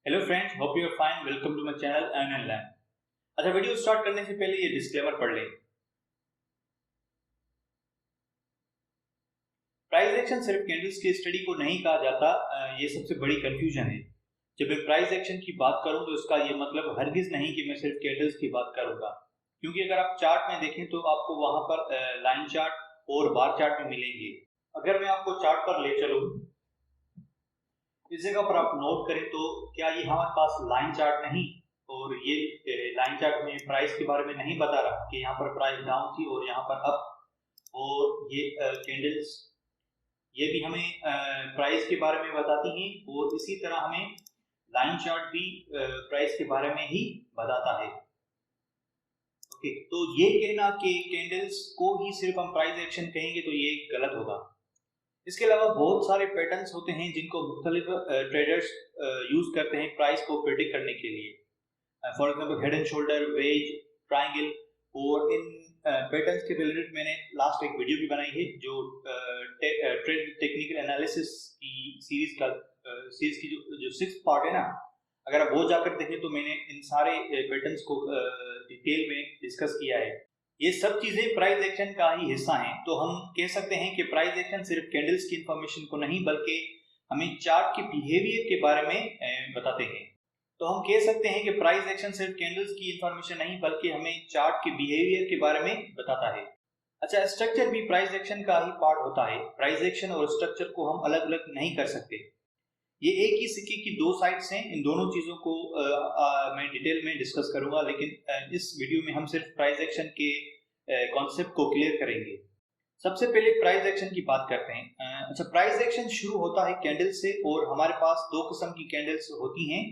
Hello friends, hope you are fine. Welcome to my channel earn and learn. अच्छा, video start करने से पहले ये डिस्क्लेमर पढ़ लें। प्राइस एक्शन सिर्फ कैंडल्स की स्टडी को नहीं कहा जाता। ये सबसे बड़ी कंफ्यूजन है। जब मैं प्राइस एक्शन की बात करूं तो इसका ये मतलब हरगिज नहीं कि मैं सिर्फ कैंडल्स की बात करूंगा, क्योंकि अगर आप चार्ट में देखें तो आपको वहां पर लाइन चार्ट और बार चार्ट में मिलेंगे। अगर मैं आपको चार्ट पर ले चलूं, इस जगह पर आप नोट करें तो क्या ये हमारे पास लाइन चार्ट नहीं, और ये लाइन चार्ट में प्राइस के बारे में नहीं बता रहा कि यहाँ पर प्राइस डाउन थी और यहाँ पर अप, और ये कैंडल्स ये भी हमें प्राइस के बारे में बताती हैं, और इसी तरह हमें लाइन चार्ट भी प्राइस के बारे में ही बताता है। ओके, तो ये कहना कि कैंडल्स को ही सिर्फ हम प्राइस एक्शन कहेंगे तो ये गलत होगा। इसके अलावा बहुत सारे पैटर्न्स होते हैं जिनको मुख्तलिफ ट्रेडर्स यूज करते हैं प्राइस को प्रेडिक्ट करने के लिए। For example head and shoulder, wedge, triangle, और इन पैटर्न्स के रिलेटेड मैंने लास्ट एक वीडियो भी बनाई है जो ट्रेड टेक्निकल एनालिसिस की सीरीज की जो 6th पार्ट है ना, अगर आप वो जाकर देखें तो मैंने इन सारे पैटर्न्स को डिटेल में डिस्कस किया है। ये सब चीजें प्राइस एक्शन का ही हिस्सा हैं। तो हम कह सकते हैं कि प्राइस एक्शन सिर्फ कैंडल्स की इंफॉर्मेशन को नहीं बल्कि हमें चार्ट के बिहेवियर के बारे में बताते हैं। तो हम कह सकते हैं कि प्राइस एक्शन सिर्फ कैंडल्स की इंफॉर्मेशन नहीं बल्कि हमें चार्ट के बिहेवियर के बारे में बताता है। अच्छा, स्ट्रक्चर भी प्राइस एक्शन का ही पार्ट होता है। प्राइस एक्शन और स्ट्रक्चर को हम अलग अलग नहीं कर सकते। ये एक ही सिक्के की दो साइड्स हैं। इन दोनों चीजों को मैं डिटेल में डिस्कस करूंगा, लेकिन इस वीडियो में हम सिर्फ प्राइस एक्शन के कॉन्सेप्ट को क्लियर करेंगे। सबसे पहले प्राइस एक्शन की बात करते हैं। अच्छा, प्राइस एक्शन शुरू होता है कैंडल से, और हमारे पास दो किस्म की कैंडल्स होती हैं।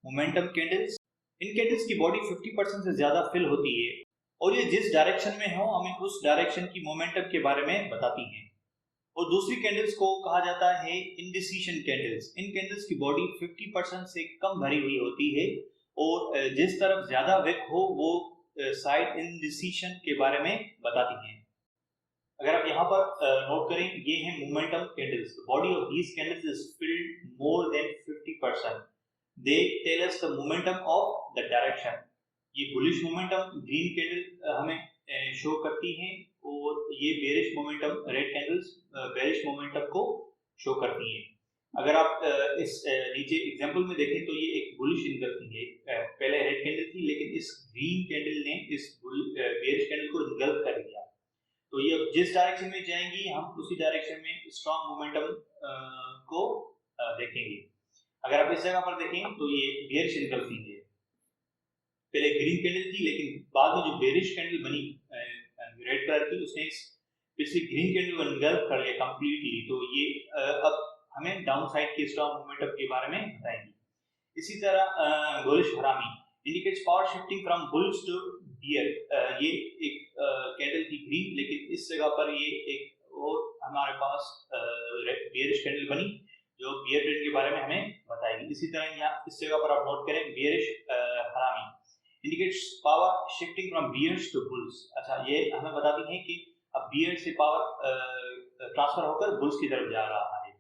मोमेंटम कैंडल्स, इन कैंडल्स की बॉडी 50% से ज्यादा फिल होती है, और ये जिस डायरेक्शन में हो हमें उस डायरेक्शन की मोमेंटम के बारे में बताती हैं। और दूसरी कैंडल्स को कहा जाता है इंडिसीशन कैंडल्स। इन कैंडल्स की बॉडी 50% से कम भरी हुई होती है, और जिस तरफ ज्यादा विक हो वो साइड इंडिसीशन के बारे में बताती हैं। अगर आप यहाँ पर नोट करें, ये है momentum candles. Body of these candles is filled more than 50%। They tell us the momentum of the direction. ये बुलिश मोमेंटम ग्रीन कैंडल हमें शो करती हैं, और ये bearish momentum red candles bearish momentum को शो करती हैं। अगर आप इस नीचे एग्जांपल में देखें तो ये एक बुलिश इनगल्फिंग है। पहले रेड कैंडल थी, लेकिन इस ग्रीन कैंडल ने इस बेरिश कैंडल को इनगल्फ कर दिया। तो ये जिस डायरेक्शन में जाएंगी हम उसी डायरेक्शन में स्ट्रॉन्ग मोमेंटम को देखेंगे। अगर आप इस जगह पर देखें तो ये बेरिश इनगल्फिंग है। पहले ग्रीन कैंडल थी, लेकिन बाद में जो बेरिश कैंडल बनी रेड कलर की, उसने पिछली ग्रीन कैंडल को इनगल्फ कर लिया कंप्लीटली। तो ये अब हमें डाउन साइड के स्ट्रॉन्ग मोमेंटम के बारे में बताएंगे। इसी तरह bullish harami indicates power shifting from bulls to bear. ये एक कैंडल थी ग्रीन, लेकिन इस जगह पर ये एक और हमारे पास बियरिश कैंडल बनी जो बियर ट्रेंड के बारे में हमें बताएगी। इसी तरह यहाँ इस जगह पर आप नोट करें bearish harami indicates power shifting from bears to bulls. अच्छा, ये हमें बताती है कि अब बियर से पावर ट्रांसफर होकर बुल्स की तरफ जा रहा है।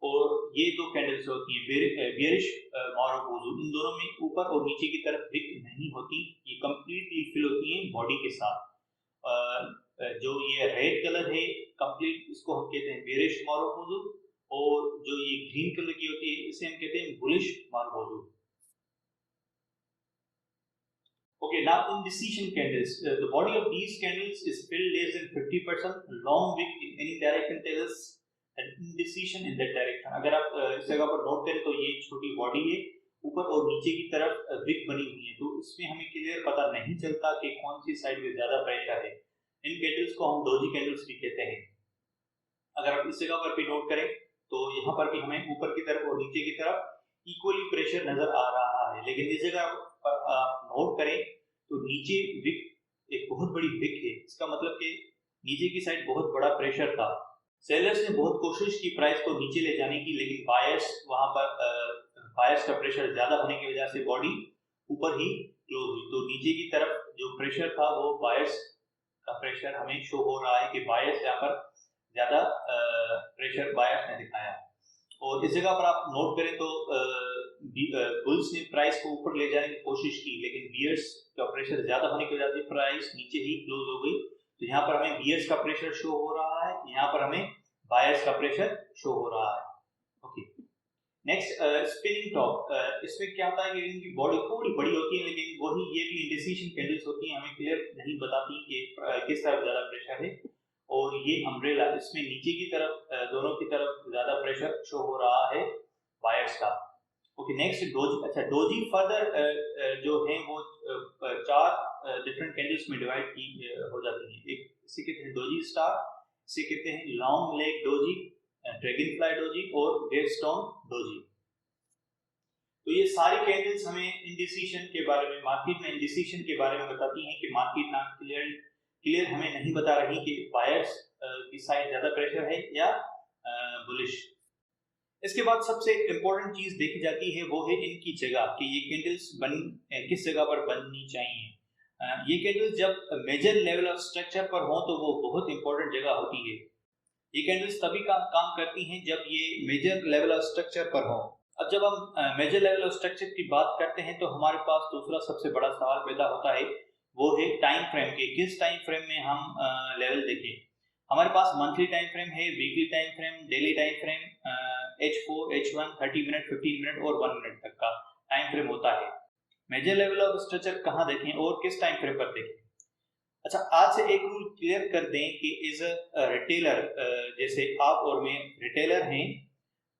और ये दो कैंडल्स होती हैं बियरिश और अपोजिट। इन दोनों में ऊपर और नीचे की तरफ विक नहीं होती, ये कंप्लीटली फिल होती हैं बॉडी के साथ। जो ये रेड कलर है कंप्लीट, इसको हम कहते हैं बियरिश मोरोपोजो, और जो ये ग्रीन कलर की होती है इसे हम कहते हैं bullish मोरोपोजो। Okay, now indecision candles. The body of these candles is filled less than 50%. Long wick in any direction tells us an indecision in that direction. अगर आप इस जगह पर नोट करें तो ये छोटी बॉडी है, ऊपर और नीचे की तरफ विक बनी हुई है, तो इसमें हमें क्लियर पता नहीं चलता कि कौन सी साइड में ज्यादा प्रेशर है। इन कैंडल्स को हम डोजी कैंडल्स भी कहते हैं। अगर आप इस जगह पर भी नोट करें तो यहाँ पर भी हमें ऊपर की तरफ और नीचे की तरफ इक्वली प्रेशर नजर आ रहा है, लेकिन इस जगह पर आप नोट करें तो नीचे विक एक बहुत बड़ी विक है। इसका मतलब कि नीचे की साइड बहुत बड़ा प्रेशर था। सेलर्स ने बहुत कोशिश की प्राइस को नीचे ले जाने की, लेकिन बायर्स वहां पर बायर्स का प्रेशर ज्यादा होने की वजह से बॉडी ऊपर ही क्लोज हुई। तो नीचे की तरफ जो प्रेशर था वो बायर्स का प्रेशर हमें शो हो रहा है कि बायर्स यहाँ पर ज्यादा प्रेशर बायर्स ने दिखाया। और इस जगह पर आप नोट करें तो बुल्स ने प्राइस को ऊपर ले जाने की कोशिश की, लेकिन बियर्स का प्रेशर ज्यादा होने की वजह से प्राइस नीचे ही क्लोज हो गई। तो यहाँ पर हमें बियर्स का प्रेशर शो हो रहा है, यहाँ पर हमें बायर्स का प्रेशर शो हो रहा है। Okay, next spinning top. इसमें क्या होता है कि इनकी बॉडी थोड़ी बड़ी होती है, लेकिन वही ये भी इंडिसीशन कैंडल्स होती हैं, हमें क्लियर नहीं बताती कि किस तरफ ज्यादा प्रेशर है। और ये अम्ब्रेला, इसमें नीचे की तरफ दोनों की तरफ ज्यादा प्रेशर शो हो रहा है बायर्स का। Okay, next doji. अच्छा, डोजी फर्दर जो है वो चार डिफरेंट कैंडल्स में डिवाइड की हो जाती है। एक इसे कहते हैं डोजी स्टार, इसे कहते हैं long leg doji, dragon fly doji और ग्रेवस्टोन डोजी। तो ये सारी कैंडल्स हमें इंडिसीशन के बारे में, मार्केट में इंडिसीशन के बारे में बताती हैं कि मार्केट ना क्लियर हमें नहीं बता रही कि बायर्स की साइड ज्यादा प्रेशर है या बुलिश। इसके बाद सबसे इंपॉर्टेंट चीज देखी जाती है वो है इनकी जगह, कि ये कैंडल्स किस जगह पर बननी चाहिए। ये कैंडल्स जब मेजर लेवल ऑफ स्ट्रक्चर पर हो तो वो बहुत इंपॉर्टेंट जगह होती है। ये कैंडल्स तभी काम करती हैं जब ये मेजर लेवल ऑफ स्ट्रक्चर पर हो। अब जब हम मेजर लेवल ऑफ स्ट्रक्चर की बात करते हैं तो हमारे पास दूसरा सबसे बड़ा सवाल पैदा होता है, वो है टाइम फ्रेम के। किस टाइम फ्रेम में हम लेवल देखें। हमारे पास मंथली टाइम फ्रेम है, weekly time frame, daily time frame, H4, H1, 30 minute, 15 minute और 1 मिनट तक का टाइम फ्रेम होता है। मेजर लेवल ऑफ स्ट्रक्चर कहाँ देखें और किस टाइम फ्रेम पर देखें। अच्छा, आज से एक रूल क्लियर कर दें कि इज अ रिटेलर, जैसे आप और मैं रिटेलर हैं,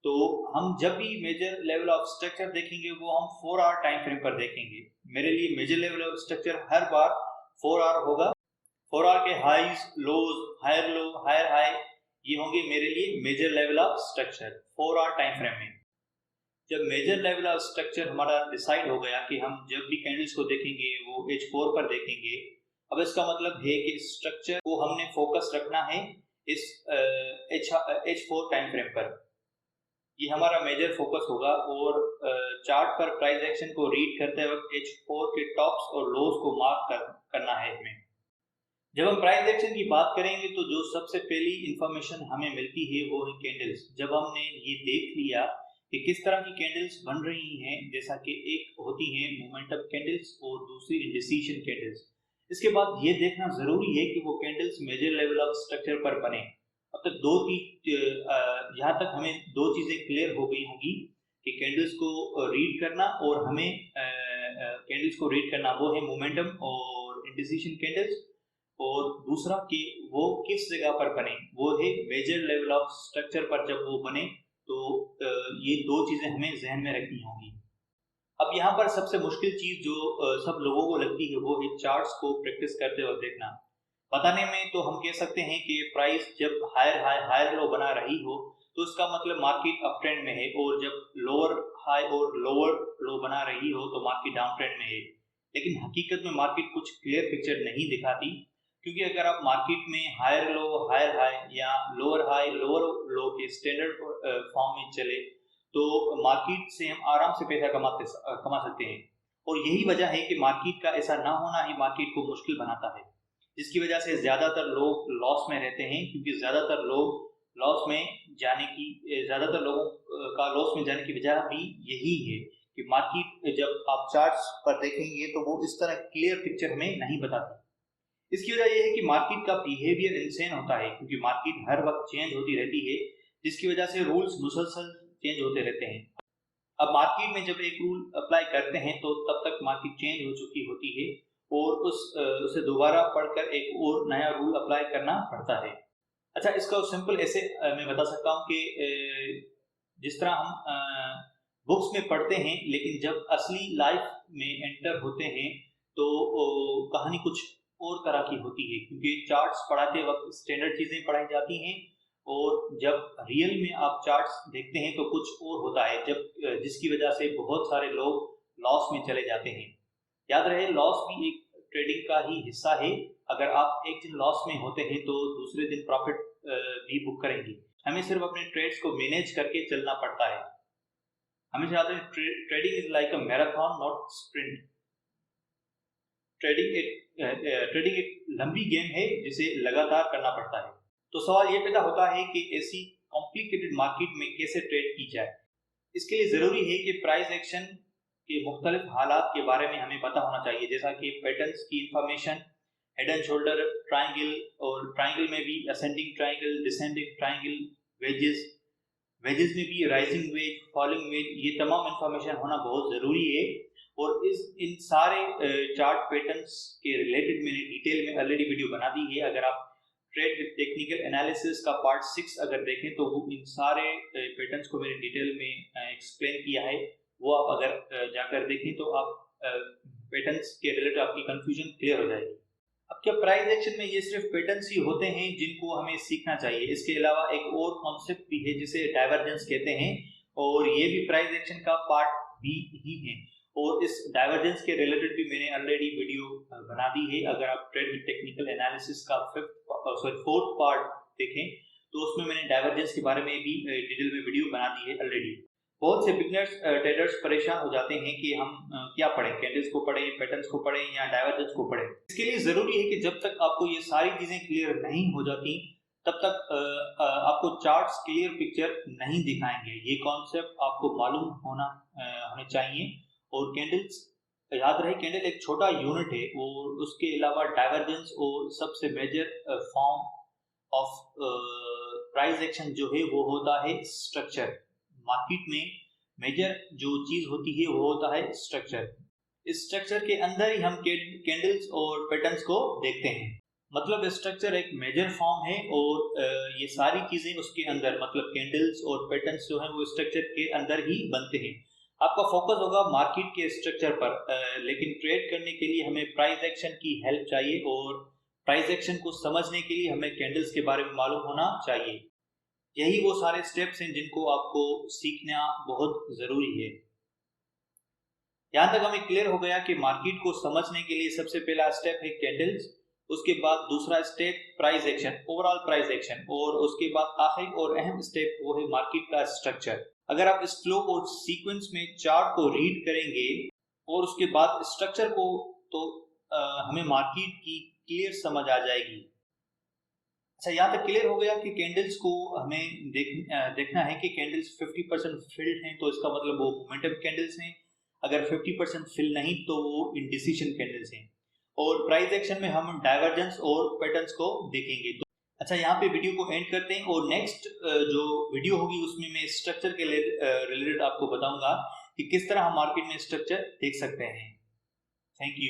तो हम जब भी मेजर लेवल ऑफ स्ट्रक्चर देखेंगे वो हम 4 आवर टाइम फ्रेम पर देखेंगे। मेरे लिए मेजर लेवल ऑफ स्ट्रक्चर हर बार 4 आवर होगा। 4 आवर के highs, lows, higher low, higher high, ये होंगे मेरे लिए major level of structure 4 hour time frame में। जब मेजर लेवल ऑफ स्ट्रक्चर हमारा डिसाइड हो गया कि हम जब भी कैंडल्स को देखेंगे वो H4 पर देखेंगे, अब इसका मतलब है कि स्ट्रक्चर को हमने फोकस रखना है इस H4 टाइम फ्रेम पर। ये हमारा मेजर फोकस होगा और चार्ट पर प्राइस एक्शन को रीड करते वक्त H4 के टॉप्स और लोज को मार्क करना है हमें। जब हम प्राइस एक्शन की बात करेंगे तो जो सबसे पहली इंफॉर्मेशन हमें मिलती है वो है कैंडल्स। जब हमने ये देख लिया कि किस तरह की कैंडल्स बन रही हैं, जैसा कि एक होती है मोमेंटम कैंडल्स और दूसरी इंडिसीशन कैंडल्स, इसके बाद ये देखना जरूरी है कि वो candles major level of structure पर बने। अब तक यहाँ तक हमें दो चीजें क्लियर हो गई होंगी कि कैंडल्स को रीड करना और हमें कैंडल्स को रीड करना वो है मोमेंटम और इंडिसीशन कैंडल्स, और दूसरा कि वो किस जगह पर बने, वो है मेजर लेवल ऑफ स्ट्रक्चर पर जब वो बने। तो ये दो चीजें हमें जहन में रखनी होंगी। अब यहाँ पर सबसे मुश्किल चीज जो सब लोगों को लगती है वो है चार्ट्स को प्रैक्टिस करते हुए देखना। बताने में तो हम कह सकते हैं कि प्राइस जब हायर हाई हायर लो बना रही हो तो इसका मतलब मार्केट अप ट्रेंड में है, और जब लोअर हाई और लोअर लो बना रही हो तो मार्केट डाउन ट्रेंड में है। लेकिन हकीकत में मार्केट कुछ क्लियर पिक्चर नहीं दिखाती, क्योंकि अगर आप मार्केट में हायर लो हायर हाई या लोअर हाई लोअर लो के स्टैंडर्ड फॉर्म में चले तो मार्केट से हम आराम से पैसा कमा सकते हैं। और यही वजह है कि मार्केट का ऐसा ना होना ही मार्केट को मुश्किल बनाता है, जिसकी वजह से ज्यादातर लोग लॉस में रहते हैं। क्योंकि ज्यादातर लोगों का लॉस में जाने की वजह भी यही है कि मार्केट जब आप चार्ट्स पर देखेंगे तो वो इस तरह क्लियर पिक्चर हमें नहीं बताती। इसकी वजह यह है कि मार्केट का बिहेवियर इंसेन होता है, क्योंकि मार्केट हर वक्त चेंज होती रहती है, जिसकी वजह से रूल्स मुसलसल चेंज होते रहते हैं। अब मार्केट में जब एक रूल अप्लाई करते हैं तो तब तक मार्केट चेंज हो चुकी होती है और उसे दोबारा पढ़कर एक और नया रूल अप्लाई करना पड़ता है। अच्छा, इसका सिंपल ऐसे मैं बता सकता हूँ कि जिस तरह हम बुक्स में पढ़ते हैं, लेकिन जब असली लाइफ में एंटर होते हैं तो कहानी कुछ और तरह की होती है, क्योंकि चार्ट्स पढ़ाते वक्त स्टैंडर्ड चीजें पढ़ाई जाती हैं और जब रियल में आप चार्ट्स देखते हैं तो कुछ और होता है, जिसकी वजह से बहुत सारे लोग लॉस में चले जाते हैं। याद रहे, लॉस भी एक ट्रेडिंग का ही हिस्सा है। अगर आप एक दिन लॉस में होते हैं तो दूसरे दिन प्रॉफिट भी बुक करेंगे। हमें सिर्फ अपने ट्रेड्स को मैनेज करके चलना पड़ता है। हमेशा याद रखें, trading is like a marathon not sprint. Trading एक लंबी गेम है जिसे लगातार करना पड़ता है। तो सवाल ये पैदा होता है कि ऐसी कॉम्प्लिकेटेड मार्केट में कैसे ट्रेड की जाए। इसके लिए ज़रूरी है कि प्राइस एक्शन के मुख्तलिफ हालात के बारे में हमें पता होना चाहिए, जैसा कि पैटर्न्स की information, head and shoulder, triangle, और ट्राइंगल में भी ascending triangle, descending triangle, wages, wages में भी राइजिंग वेज, फॉलिंग वेज, ये तमाम इंफॉर्मेशन होना बहुत ज़रूरी है। और इन सारे चार्ट पैटर्न्स के रिलेटेड मैंने डिटेल में ऑलरेडी वीडियो बना दी है। अगर आप ट्रेड विद टेक्निकल एनालिसिस का पार्ट 6 अगर देखें तो वो इन सारे पैटर्न्स को मैंने डिटेल में एक्सप्लेन किया है, वो आप अगर जाकर देखें तो आप पैटर्न्स के रिलेटेड आपकी कंफ्यूजन क्लियर हो जाएगी। अब क्या प्राइस एक्शन में ये सिर्फ पैटर्न्स ही होते हैं जिनको हमें सीखना चाहिए? इसके अलावा एक और कॉन्सेप्ट भी है जिसे डाइवर्जेंस कहते हैं, और ये भी प्राइस एक्शन का पार्ट भी ही है। और इस डाइवर्जेंस के रिलेटेड भी मैंने ऑलरेडी वीडियो बना दी है। अगर आप ट्रेड टेक्निकल एनालिसिस का फोर्थ पार्ट देखें तो उसमें मैंने डाइवर्जेंस के बारे में भी डिटेल में वीडियो बना दी है ऑलरेडी। बहुत से बिगनर्स ट्रेडर्स परेशान हो जाते हैं कि हम क्या पढ़ें, कैंडल्स को पढ़ें, पैटर्न्स को पढ़ें या डाइवर्जेंस को पढ़ें। इसके लिए जरूरी है कि जब तक आपको ये सारी चीजें क्लियर नहीं हो जाती तब तक आपको चार्ट्स क्लियर पिक्चर नहीं दिखाएंगे। ये कॉन्सेप्ट आपको मालूम होने चाहिए। और कैंडल्स, याद रहे, कैंडल एक छोटा यूनिट है, और उसके अलावा डाइवर्जेंस और सबसे major form of price action जो है वो होता है स्ट्रक्चर। मार्केट में मेजर जो चीज होती है वो होता है स्ट्रक्चर। इस स्ट्रक्चर के अंदर ही हम कैंडल्स और पैटर्न्स को देखते हैं। मतलब स्ट्रक्चर एक मेजर फॉर्म है और ये सारी चीजें उसके अंदर, मतलब कैंडल्स और पैटर्न्स जो है वो स्ट्रक्चर के अंदर ही बनते हैं। आपका फोकस होगा मार्केट के स्ट्रक्चर पर, लेकिन ट्रेड करने के लिए हमें प्राइस एक्शन की हेल्प चाहिए, और प्राइस एक्शन को समझने के लिए हमें कैंडल्स के बारे में मालूम होना चाहिए। यही वो सारे स्टेप्स हैं जिनको आपको सीखना बहुत जरूरी है। यहां तक हमें क्लियर हो गया कि मार्केट को समझने के लिए सबसे पहला स्टेप है कैंडल्स, उसके बाद दूसरा step price action, overall price action, और उसके बाद आखिरी और अहम स्टेप वो है मार्केट का स्ट्रक्चर। अगर आप इस फ्लो और सीक्वेंस में चार्ट को रीड करेंगे और उसके बाद स्ट्रक्चर को, तो हमें मार्केट की क्लियर समझ आ जाएगी। अच्छा, यहाँ तक क्लियर हो गया कि कैंडल्स को हमें देखना है कि कैंडल्स 50% फिल्ड हैं तो इसका मतलब वो मोमेंटम कैंडल्स हैं। अगर 50% फिल नहीं तो वो इंडिसीजन कैंडल्स हैं। और प्राइस एक्शन में हम डाइवर्जेंस और पैटर्न्स को देखेंगे। तो अच्छा, यहाँ पे वीडियो को एंड करते हैं, और नेक्स्ट जो वीडियो होगी उसमें मैं स्ट्रक्चर के रिलेटेड आपको बताऊंगा कि किस तरह हम मार्केट में स्ट्रक्चर देख सकते हैं। Thank you.